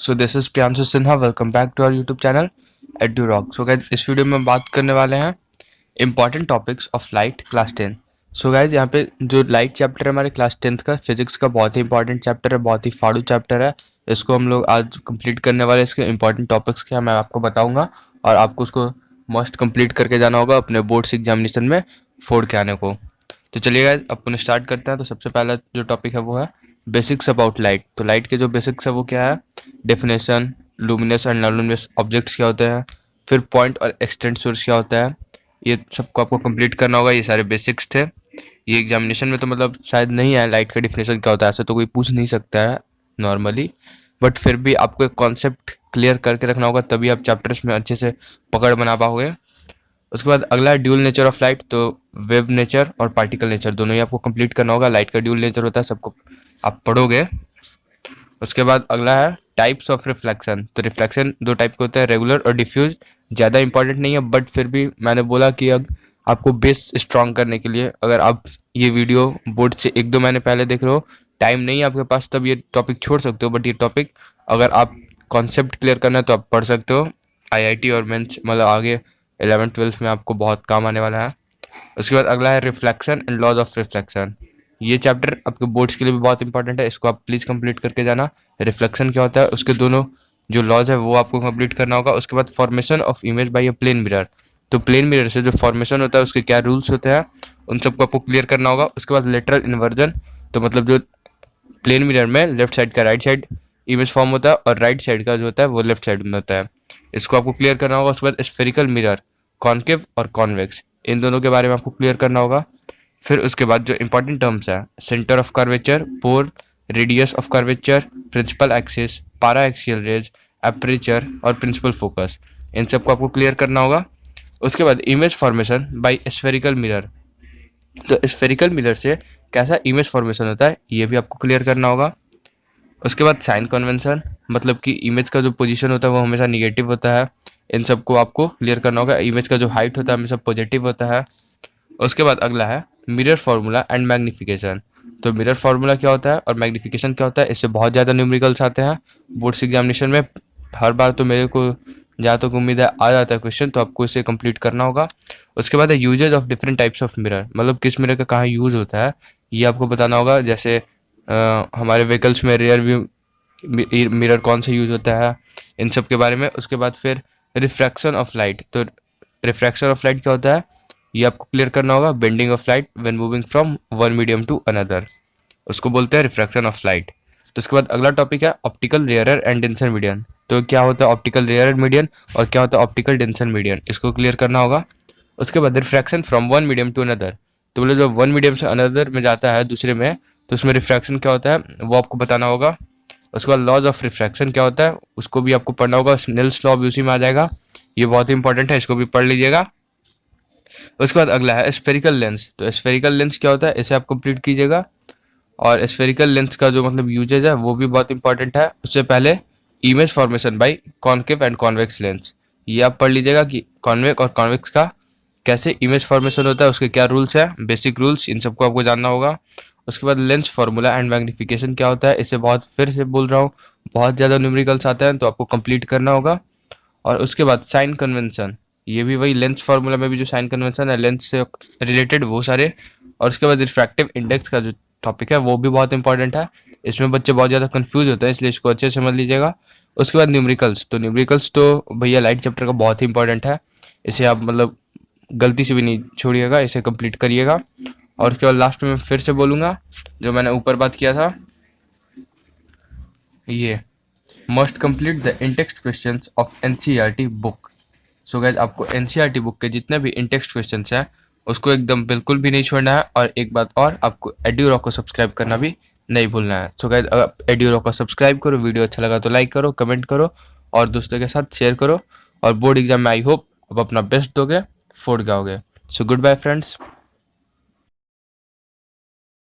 So this is Priyanshu Sinha. Welcome back to our YouTube channel Edurock. So guys, इस video में बात करने वाले हैं important topics of light class 10। So guys, यहाँ पे जो लाइट चैप्टर है हमारे क्लास 10th का फिजिक्स का बहुत ही इंपॉर्टेंट चैप्टर है, बहुत ही फाड़ू चैप्टर है। इसको हम लोग आज कंप्लीट करने वाले। इसके इंपॉर्टेंट टॉपिक्स क्या मैं आपको बताऊंगा और आपको उसको मस्ट कंप्लीट करके जाना होगा अपने बोर्ड्स एग्जामिनेशन में फोड़ के आने को। तो चलिए गाइज, अपन स्टार्ट करते हैं। तो सबसे पहला जो टॉपिक है वो है बेसिक्स अबाउट लाइट। तो लाइट के जो बेसिक्स है वो क्या है, definition, luminous and non luminous objects क्या होते हैं, फिर पॉइंट और एक्सटेंट सोर्स क्या होता है, ये सबको आपको कंप्लीट करना होगा। ये सारे बेसिक्स थे। ये एग्जामिनेशन में तो मतलब शायद नहीं है लाइट का डेफिनेशन क्या होता है, ऐसे तो कोई पूछ नहीं सकता है नॉर्मली, बट फिर भी आपको एक कॉन्सेप्ट क्लियर करके रखना होगा, तभी आप चैप्टर्स में अच्छे से पकड़ बना पाओगे। उसके बाद अगला है ड्यूल नेचर ऑफ लाइट। तो वेव नेचर और पार्टिकल नेचर दोनों ही आपको कंप्लीट करना होगा। लाइट का ड्यूल नेचर होता है, सबको आप पढ़ोगे। उसके बाद अगला है टाइप्स ऑफ रिफ्लेक्शन। तो रिफ्लेक्शन दो टाइप के होते हैं, रेगुलर और डिफ्यूज। ज़्यादा इंपॉर्टेंट नहीं है, बट फिर भी मैंने बोला कि आपको बेस स्ट्रॉन्ग करने के लिए, अगर आप ये वीडियो बोर्ड से 1-2 महीने पहले देख रहे हो, टाइम नहीं है आपके पास, तब ये टॉपिक छोड़ सकते हो। बट ये टॉपिक अगर आप कॉन्सेप्ट क्लियर करना है तो आप पढ़ सकते हो। आईआईटी और मेंस मतलब आगे 11th-12th में आपको बहुत काम आने वाला है। उसके बाद अगला है reflection and laws of reflection. ये चैप्टर आपके बोर्ड्स के लिए भी बहुत इंपॉर्टेंट है, इसको आप प्लीज कंप्लीट करके जाना। रिफ्लेक्शन क्या होता है, उसके दोनों जो लॉज है वो आपको कंप्लीट करना होगा। उसके बाद formation of image by a plane mirror. तो प्लेन मिरर से जो फॉर्मेशन होता है उसके क्या रूल्स होते हैं, उन सबको आपको क्लियर करना होगा। उसके बाद लेटरल इन्वर्जन, तो मतलब जो प्लेन मिरर में लेफ्ट साइड का राइट साइड इमेज फॉर्म होता है और राइट साइड का जो होता है वो लेफ्ट साइड में होता है, इसको आपको क्लियर करना होगा। उसके बाद स्फेरिकल मिरर, कॉन्केव और कॉन्वेक्स, इन दोनों के बारे में आपको क्लियर करना होगा। फिर उसके बाद जो इंपॉर्टेंट टर्म्स है, centre of curvature, pole, radius of curvature, principal axis, paraxial rays, aperture और प्रिंसिपल फोकस, इन सबको आपको क्लियर करना होगा। उसके बाद image formation by spherical mirror. तो स्फेरिकल मिरर से कैसा इमेज फॉर्मेशन होता है ये भी आपको क्लियर करना होगा। उसके बाद साइन कन्वेंशन, मतलब कि इमेज का जो पोजीशन होता है वो हमेशा निगेटिव होता है, इन सबको आपको क्लियर करना होगा। इमेज का जो हाइट होता है हमेशा पॉजिटिव होता है। उसके बाद अगला है मिरर फार्मूला एंड मैग्निफिकेशन। तो मिरर फार्मूला क्या होता है और मैग्निफिकेशन क्या होता है, इससे बहुत ज़्यादा न्यूमेरिकल्स आते हैं बोर्ड्स एग्जामिनेशन में हर बार। तो मेरे को जहाँ तक उम्मीद है आ जाता है क्वेश्चन, तो आपको इसे कंप्लीट करना होगा। उसके बाद है uses of different types of mirror, मतलब किस मिरर का कहाँ यूज होता है ये आपको बताना होगा। जैसे हमारे व्हीकल्स में रियर व्यू मिरर कौन सा यूज होता है, इन सब के बारे में। उसके बाद फिर रिफ्रैक्शन ऑफ लाइट। तो रिफ्रैक्शन ऑफ लाइट क्या होता है ये आपको क्लियर करना होगा। Bending of light when moving from one medium to another, उसको बोलते हैं रिफ्रैक्शन ऑफ लाइट। तो उसके बाद अगला टॉपिक है optical rarer and denser median. तो क्या होता है ऑप्टिकल रेयरर मीडियन और क्या होता है ऑप्टिकल डेंसर मीडियन, इसको क्लियर करना होगा। उसके बाद refraction from one medium to another. तो बोले जो वन मीडियम से अनदर में जाता है दूसरे में, तो उसमें रिफ्रैक्शन क्या होता है वो आपको बताना होगा। उसके बाद लॉज ऑफ रिफ्रैक्शन क्या होता है उसको भी आपको पढ़ना होगा। स्नेल्स लॉ भी उसी में आ जाएगा, ये बहुत ही इंपॉर्टेंट है, इसको भी पढ़ लीजिएगा। उसके बाद अगला है स्फेरिकल लेंस। तो स्फेरिकल लेंस क्या होता है इसे आप कंप्लीट कीजिएगा। और स्फेरिकल लेंस का जो मतलब यूजेज है वो भी बहुत इंपॉर्टेंट है। उससे पहले image formation bye concave and convex lens, ये आप पढ़ लीजिएगा कि कॉन्वेक और कॉन्वेक्स का कैसे इमेज फॉर्मेशन होता है, उसके क्या रूल्स है, बेसिक रूल्स, इन सबको आपको जानना होगा। उसके बाद लेंस फार्मूला एंड मैग्निफिकेशन क्या होता है, इसे बहुत फिर से बोल रहा हूँ, बहुत ज़्यादा न्यूमेरिकल्स आते हैं तो आपको कंप्लीट करना होगा। और उसके बाद साइन कन्वेंशन, ये भी वही लेंस फार्मूला में भी जो साइन कन्वेंशन है लेंस से रिलेटेड वो सारे। और उसके बाद रिफ्रैक्टिव इंडेक्स का जो टॉपिक है वो भी बहुत इंपॉर्टेंट है, इसमें बच्चे बहुत ज़्यादा कंफ्यूज होते हैं, इसलिए इसको अच्छे से समझ लीजिएगा। उसके बाद न्यूमेरिकल्स। तो न्यूमेरिकल्स तो भैया लाइट चैप्टर का बहुत ही इंपॉर्टेंट है, इसे आप मतलब गलती से भी नहीं छोड़िएगा, इसे कंप्लीट करिएगा। और उसके बाद लास्ट में फिर से बोलूँगा जो मैंने ऊपर बात किया था, ये must complete the in-text questions of NCERT book. So guys, आपको एनसीईआरटी बुक के जितने भी इंटेक्स्ट क्वेश्चंस हैं उसको एकदम बिल्कुल भी नहीं छोड़ना है। और एक बात और, आपको एड्यूरॉक को सब्सक्राइब करना भी नहीं भूलना है। सो गाइस, अगर आप एड्यूरॉक को सब्सक्राइब करो, वीडियो अच्छा लगा तो लाइक करो, कमेंट करो और दोस्तों के साथ शेयर करो। और बोर्ड एग्जाम में आई होप आप अपना बेस्ट दोगे, फोड़ गाओगे। So good bye friends.